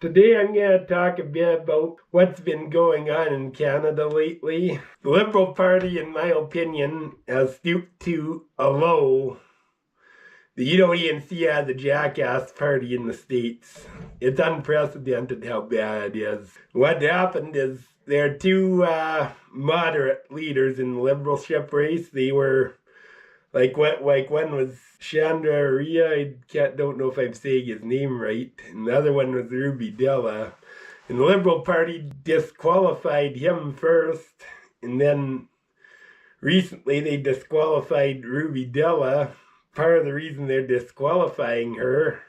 Today I'm going to talk a bit about what's been going on in Canada lately. The Liberal Party, in my opinion, has stooped to a low that you don't even see as a jackass party in the States. It's unprecedented how bad it is. What happened is there are two moderate leaders in the Liberalship race. They were like one was Chandra Ria, don't know if I'm saying his name right, and the other one was Ruby Dhalla. And the Liberal Party disqualified him first, and then recently they disqualified Ruby Dhalla. Part of the reason they're disqualifying her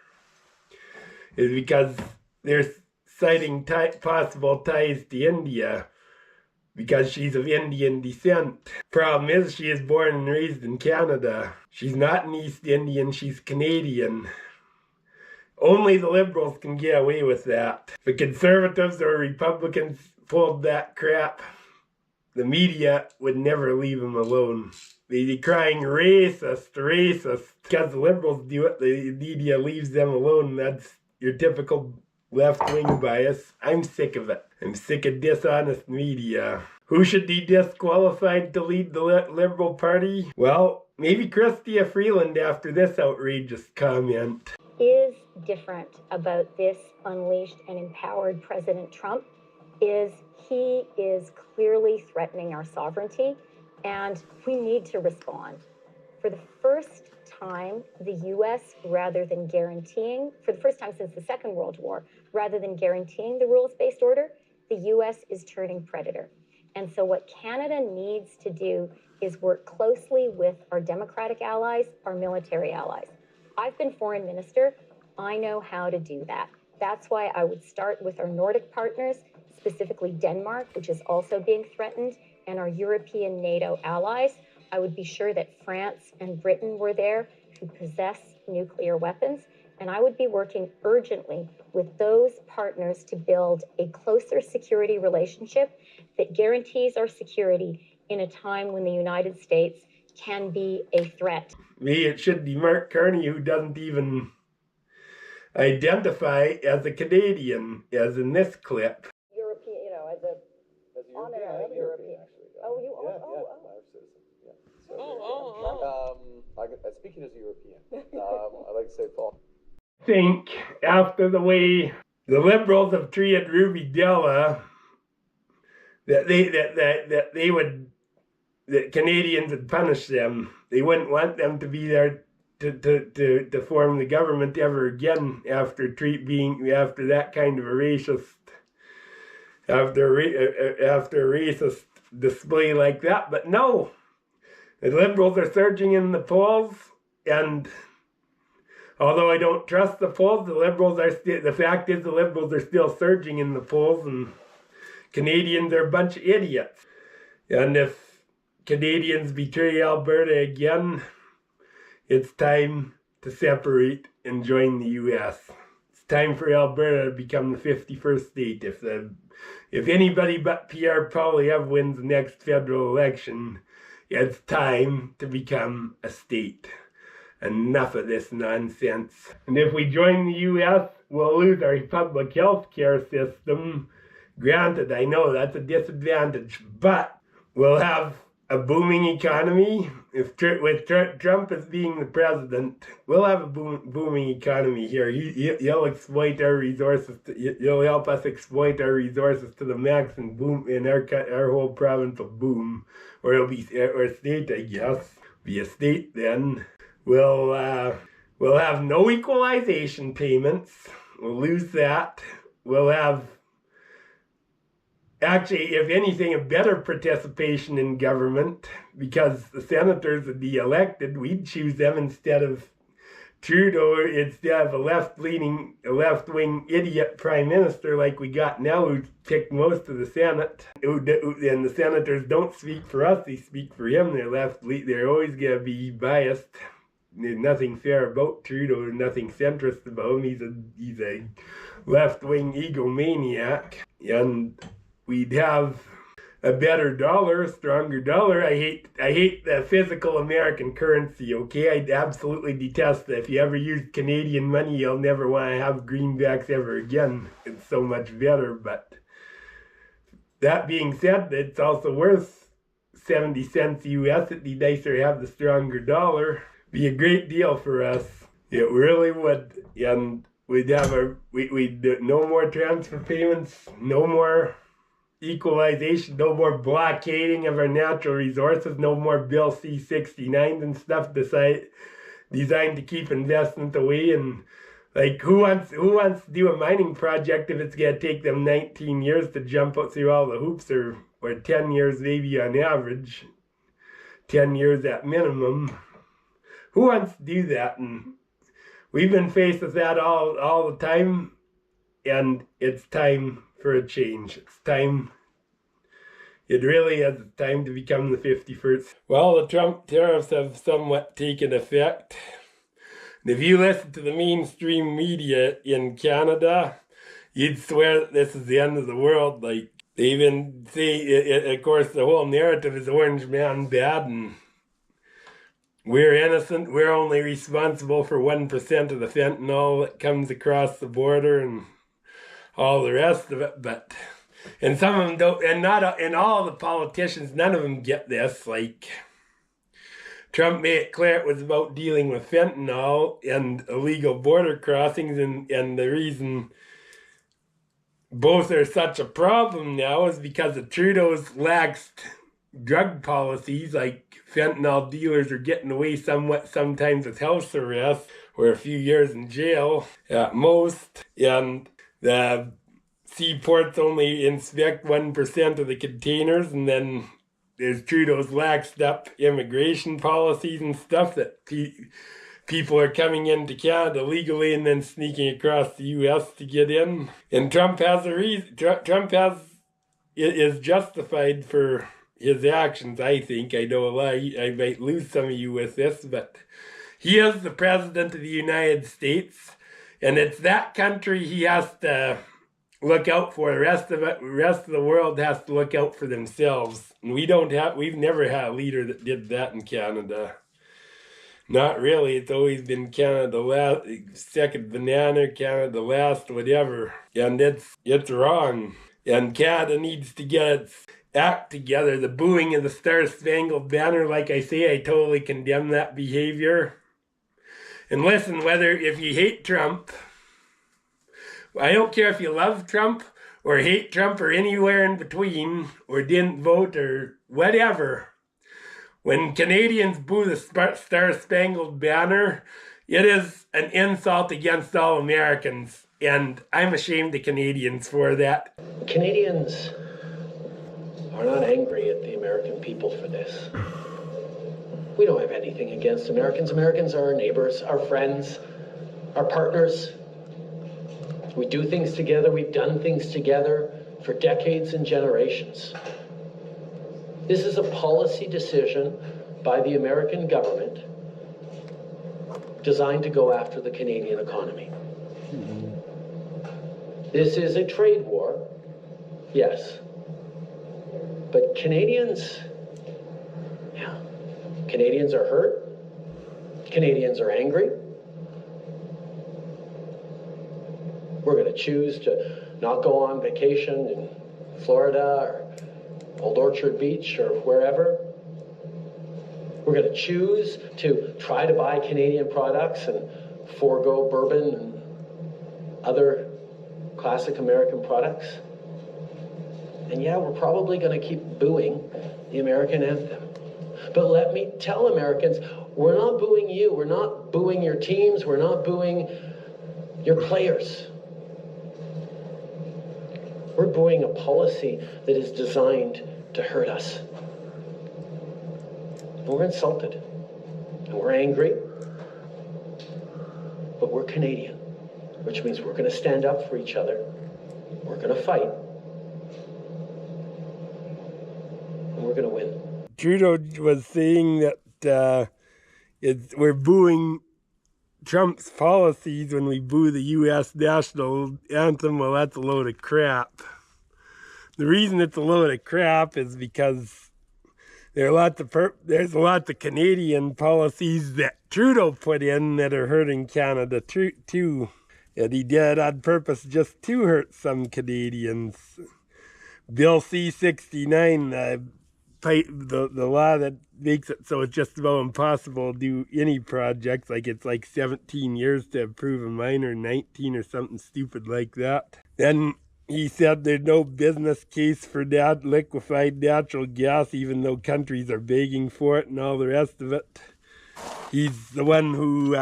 is because they're citing possible ties to India, because she's of Indian descent. Problem is, she is born and raised in Canada. She's not an East Indian, she's Canadian. Only the Liberals can get away with that. If the Conservatives or Republicans pulled that crap, the media would never leave them alone. They'd be crying racist, racist. Because the Liberals do it, the media leaves them alone. That's your typical left-wing bias. I'm sick of it. I'm sick of dishonest media. Who should be disqualified to lead the Liberal Party? Well, maybe Chrystia Freeland after this outrageous comment. Is different about this unleashed and empowered President Trump is he is clearly threatening our sovereignty, and we need to respond. For the first time, the U.S., rather than guaranteeing, for the first time since the Second World War, rather than guaranteeing the rules-based order, the U.S. is turning predator. And so what Canada needs to do is work closely with our democratic allies, our military allies. I've been foreign minister. I know how to do that. That's why I would start with our Nordic partners, specifically Denmark, which is also being threatened, and our European NATO allies. I would be sure that France and Britain were there, who possess nuclear weapons, and I would be working urgently with those partners to build a closer security relationship that guarantees our security in a time when the United States can be a threat. Me, it should be Mark Carney, who doesn't even identify as a Canadian, as in this clip. European, as a honorary European. Oh, you are? Speaking as a European, I'd like to say, Paul. I think after the way the Liberals have treated Ruby Dhalla, that Canadians would punish them. They wouldn't want them to be there to form the government ever again after that kind of a racist after a racist display like that. But no, the Liberals are surging in the polls, and although I don't trust the polls, the fact is the Liberals are still surging in the polls, and Canadians are a bunch of idiots. And if Canadians betray Alberta again, it's time to separate and join the U.S. It's time for Alberta to become the 51st state. If anybody but Pierre Poilievre wins the next federal election, it's time to become a state. Enough of this nonsense. And if we join the U.S., we'll lose our public health care system. Granted, I know that's a disadvantage, but we'll have a booming economy. With Trump as being the president, we'll have a booming economy here. You'll exploit our resources. You'll help us exploit our resources to the max and boom, and our whole province will boom. Or it'll be or state, I guess. Be a state then. We'll have no equalization payments. We'll lose that. We'll have, actually, if anything, a better participation in government, because the senators would be elected. We'd choose them instead of Trudeau, instead of a left-wing idiot prime minister like we got now, who picked most of the Senate. And the senators don't speak for us; they speak for him. They're always gonna be biased. There's nothing fair about Trudeau. There's nothing centrist about him. He's a left-wing egomaniac, and we'd have a better dollar, a stronger dollar. I hate the physical American currency, okay? I absolutely detest that. If you ever use Canadian money, you'll never want to have greenbacks ever again. It's so much better. But that being said, it's also worth 70 cents US. It'd be nicer to have the stronger dollar. Be a great deal for us. It really would. And we'd have we'd no more transfer payments, no more equalization, no more blockading of our natural resources, no more Bill C-69s and stuff designed to keep investment away. And like, who wants to do a mining project if it's gonna take them 19 years to jump up through all the hoops, or 10 years maybe on average, 10 years at minimum? Who wants to do that? And we've been faced with that all the time, and it's time for a change. It really is time to become the 51st. Well, the Trump tariffs have somewhat taken effect. And if you listen to the mainstream media in Canada, you'd swear that this is the end of the world. Like, they even say, of course, the whole narrative is Orange Man bad, and we're innocent. We're only responsible for 1% of the fentanyl that comes across the border and all the rest of it. But, and some of them don't, and all the politicians, none of them get this. Like, Trump made it clear it was about dealing with fentanyl and illegal border crossings, and the reason both are such a problem now is because of Trudeau's lax drug policies. Like, fentanyl dealers are getting away sometimes with house arrest or a few years in jail at most, and the seaports only inspect 1% of the containers, and then there's Trudeau's laxed up immigration policies and stuff that people are coming into Canada legally and then sneaking across the U.S. to get in. And Trump has a reason. Trump is justified for his actions, I think. I know I might lose some of you with this, but he is the president of the United States, and it's that country he has to look out for. The rest of the world has to look out for themselves. And we've never had a leader that did that in Canada. Not really. It's always been Canada last, second banana, Canada last, whatever. And it's wrong. And Canada needs to get its act together. The booing of the Star Spangled Banner, like I say, I totally condemn that behavior. And listen, if you hate Trump, I don't care if you love Trump or hate Trump or anywhere in between, or didn't vote or whatever. When Canadians boo the Star Spangled Banner, it is an insult against all Americans, and I'm ashamed of Canadians for that. Canadians are not angry at the American people for this. We don't have anything against Americans. Americans are our neighbors, our friends, our partners. We do things together. We've done things together for decades and generations. This is a policy decision by the American government designed to go after the Canadian economy. This is a trade war, yes. But Canadians are hurt. Canadians are angry. We're going to choose to not go on vacation in Florida or Old Orchard Beach or wherever. We're going to choose to try to buy Canadian products and forego bourbon and other classic American products. And yeah, we're probably going to keep booing the American anthem. But let me tell Americans, we're not booing you. We're not booing your teams. We're not booing your players. We're booing a policy that is designed to hurt us. And we're insulted. And we're angry. But we're Canadian, which means we're going to stand up for each other. We're going to fight. And we're going to win. Trudeau was saying that we're booing Trump's policies when we boo the U.S. national anthem. Well, that's a load of crap. The reason it's a load of crap is because there's a lot of Canadian policies that Trudeau put in that are hurting Canada too. And he did on purpose just to hurt some Canadians. Bill C-69, the law that makes it so it's just about impossible to do any projects, like it's like 17 years to approve a mine or 19 or something stupid like that. Then he said there's no business case for that liquefied natural gas, even though countries are begging for it and all the rest of it. He's the one who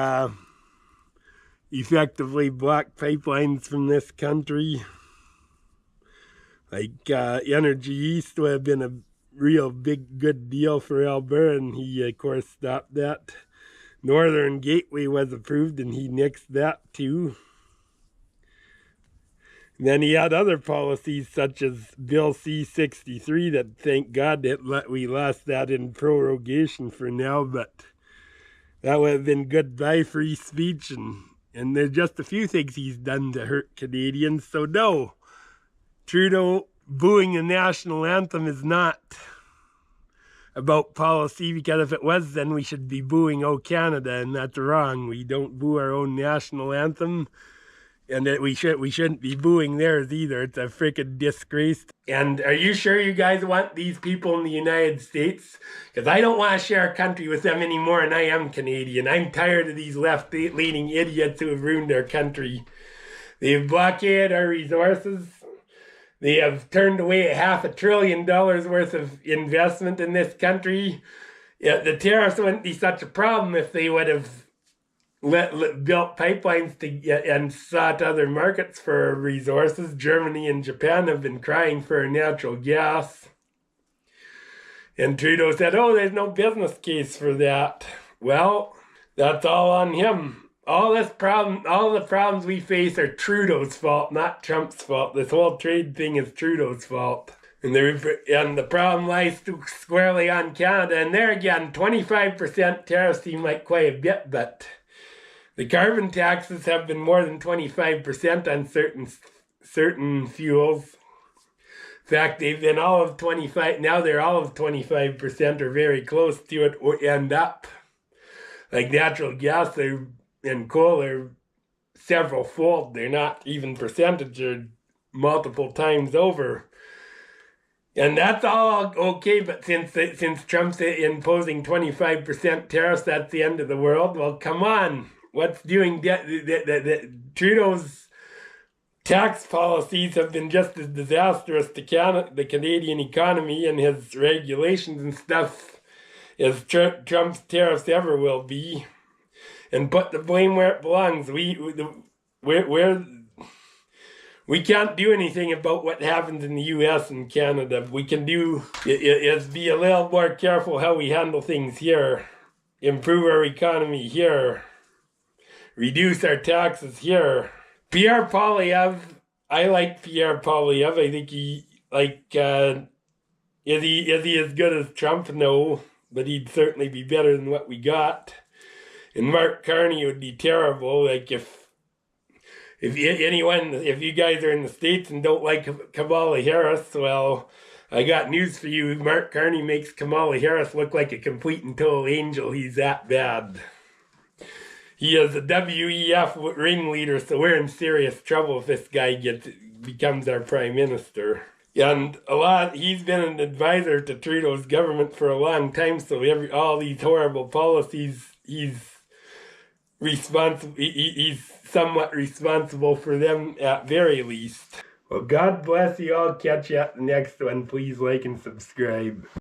effectively blocked pipelines from this country. Like Energy East would have been a real big good deal for Alberta, and he of course stopped that. Northern Gateway was approved and he nixed that too. And then he had other policies such as Bill C-63 that thank God that we lost that in prorogation for now, but that would have been goodbye free speech, and there's just a few things he's done to hurt Canadians. So no, Trudeau booing the national anthem is not about policy, because if it was, then we should be booing "O Canada," and that's wrong. We don't boo our own national anthem, and that we shouldn't be booing theirs either. It's a freaking disgrace. And are you sure you guys want these people in the United States? Because I don't want to share a country with them anymore, and I am Canadian. I'm tired of these left-leaning idiots who have ruined our country. They've blockaded our resources. They have turned away $500 billion worth of investment in this country. The tariffs wouldn't be such a problem if they would have built pipelines and sought other markets for resources. Germany and Japan have been crying for natural gas. And Trudeau said, oh, there's no business case for that. Well, that's all on him. All the problems we face are Trudeau's fault, not Trump's fault. This whole trade thing is Trudeau's fault. And the problem lies squarely on Canada. And there again, 25% tariffs seem like quite a bit, but the carbon taxes have been more than 25% on certain fuels. In fact, they've been all of 25. Now they're all of 25% or very close to it, or end up. Like natural gas and coal are several fold. They're not even percentage, they're multiple times over. And that's all okay, but since Trump's imposing 25% tariffs, that's the end of the world. Well, come on. What's doing Trudeau's tax policies have been just as disastrous to the Canadian economy and his regulations and stuff as Trump's tariffs ever will be. And put the blame where it belongs. We can't do anything about what happens in the U.S. and Canada. We can do is be a little more careful how we handle things here, improve our economy here, reduce our taxes here. Pierre Poilievre, I like Pierre Poilievre. I think is he as good as Trump? No, but he'd certainly be better than what we got. And Mark Carney would be terrible. Like if you guys are in the States and don't like Kamala Harris, well, I got news for you. Mark Carney makes Kamala Harris look like a complete and total angel. He's that bad. He is a WEF ringleader, so we're in serious trouble if this guy becomes our prime minister. And he's been an advisor to Trudeau's government for a long time, so all these horrible policies, he's somewhat responsible for them at very least. Well, God bless you all. Catch you at the next one. Please like and subscribe.